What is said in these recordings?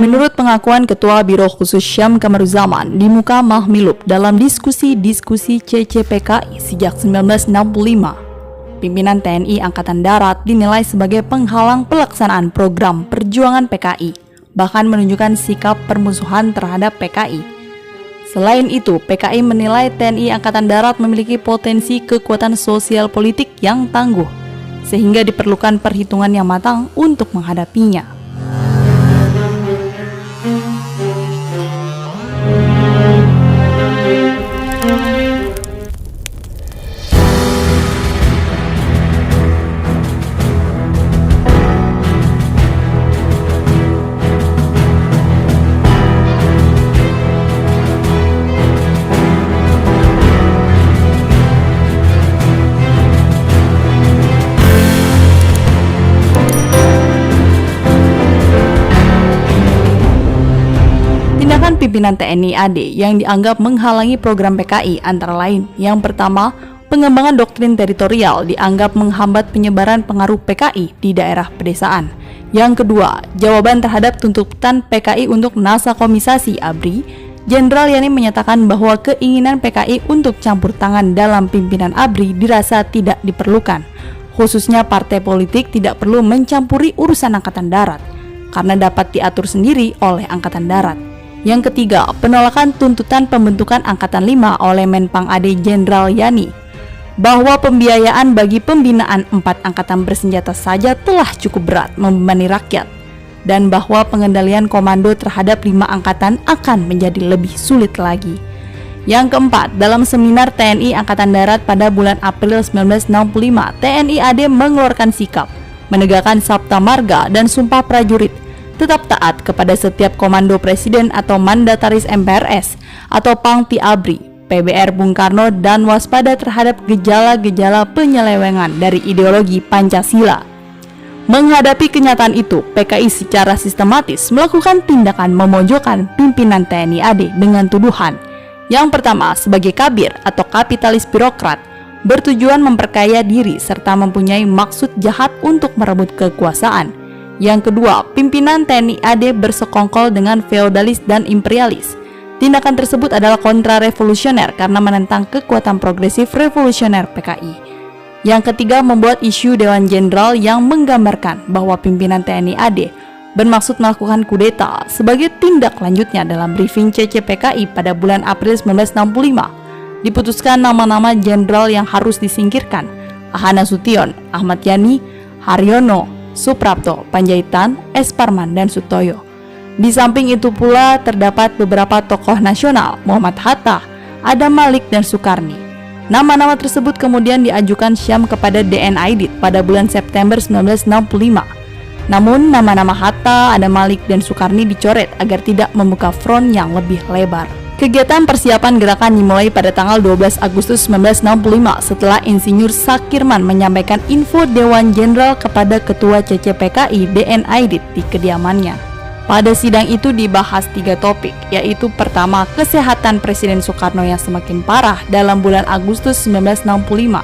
Menurut pengakuan Ketua Biro Khusus Syam Kamaruzaman di muka Mahmilub dalam diskusi CCPKI sejak 1965, pimpinan TNI Angkatan Darat dinilai sebagai penghalang pelaksanaan program perjuangan PKI, bahkan menunjukkan sikap permusuhan terhadap PKI. Selain itu, PKI menilai TNI Angkatan Darat memiliki potensi kekuatan sosial politik yang tangguh, sehingga diperlukan perhitungan yang matang untuk menghadapinya. Pimpinan TNI AD yang dianggap menghalangi program PKI antara lain: yang pertama, pengembangan doktrin teritorial dianggap menghambat penyebaran pengaruh PKI di daerah pedesaan. Yang kedua, jawaban terhadap tuntutan PKI untuk nasakomisasi ABRI. Jenderal Yani menyatakan bahwa keinginan PKI untuk campur tangan dalam pimpinan ABRI dirasa tidak diperlukan. Khususnya partai politik tidak perlu mencampuri urusan Angkatan Darat karena dapat diatur sendiri oleh Angkatan Darat. Yang ketiga, penolakan tuntutan pembentukan Angkatan 5 oleh Menpang AD Jenderal Yani, bahwa pembiayaan bagi pembinaan 4 angkatan bersenjata saja telah cukup berat membebani rakyat, dan bahwa pengendalian komando terhadap 5 angkatan akan menjadi lebih sulit lagi. Yang keempat, dalam seminar TNI Angkatan Darat pada bulan April 1965, TNI AD mengeluarkan sikap, menegakkan Sabta Marga dan Sumpah Prajurit, tetap taat kepada setiap komando presiden atau mandataris MPRS atau Pangti ABRI, PBR Bung Karno, dan waspada terhadap gejala-gejala penyelewengan dari ideologi Pancasila. Menghadapi kenyataan itu, PKI secara sistematis melakukan tindakan memojokkan pimpinan TNI AD dengan tuduhan. Yang pertama, sebagai kabir atau kapitalis birokrat, bertujuan memperkaya diri serta mempunyai maksud jahat untuk merebut kekuasaan. Yang kedua, pimpinan TNI AD bersekongkol dengan feodalis dan imperialis. Tindakan tersebut adalah kontra-revolusioner karena menentang kekuatan progresif revolusioner PKI. Yang ketiga, membuat isu Dewan Jenderal yang menggambarkan bahwa pimpinan TNI AD bermaksud melakukan kudeta sebagai tindak lanjutnya. Dalam briefing CCPKI pada bulan April 1965, diputuskan nama-nama jenderal yang harus disingkirkan: Ahana Sution, Ahmad Yani, Haryono, Suprapto, Panjaitan, S. Parman, dan Sutoyo. Di samping itu pula terdapat beberapa tokoh nasional: Muhammad Hatta, Adam Malik, dan Sukarni. Nama-nama tersebut kemudian diajukan Syam kepada DN Aidit pada bulan September 1965. Namun nama-nama Hatta, Adam Malik, dan Sukarni dicoret agar tidak membuka front yang lebih lebar. Kegiatan persiapan gerakan dimulai pada tanggal 12 Agustus 1965 setelah Insinyur Sakirman menyampaikan info Dewan Jenderal kepada Ketua CCPKI DN Aidit di kediamannya. Pada sidang itu dibahas 3 topik, yaitu pertama, kesehatan Presiden Soekarno yang semakin parah dalam bulan Agustus 1965.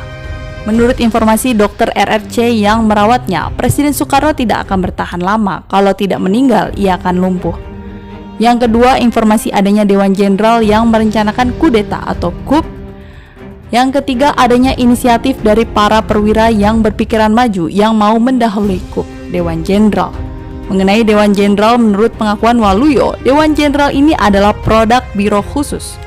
Menurut informasi Dr. RRC yang merawatnya, Presiden Soekarno tidak akan bertahan lama. Kalau tidak meninggal, ia akan lumpuh. Yang kedua, informasi adanya Dewan Jenderal yang merencanakan kudeta atau coup. Yang ketiga, adanya inisiatif dari para perwira yang berpikiran maju yang mau mendahului coup Dewan Jenderal. Mengenai Dewan Jenderal, menurut pengakuan Waluyo, Dewan Jenderal ini adalah produk biro khusus.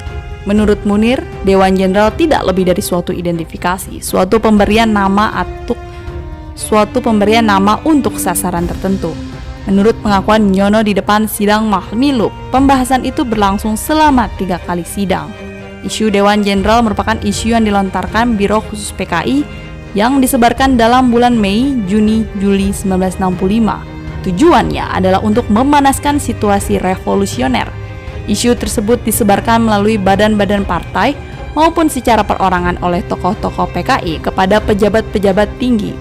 Menurut Munir, Dewan Jenderal tidak lebih dari suatu identifikasi, suatu pemberian nama untuk sasaran tertentu. Menurut pengakuan Nyono di depan sidang Mahmilub, pembahasan itu berlangsung selama 3 kali sidang. Isu Dewan Jenderal merupakan isu yang dilontarkan Biro Khusus PKI yang disebarkan dalam bulan Mei, Juni, Juli 1965. Tujuannya adalah untuk memanaskan situasi revolusioner. Isu tersebut disebarkan melalui badan-badan partai maupun secara perorangan oleh tokoh-tokoh PKI kepada pejabat-pejabat tinggi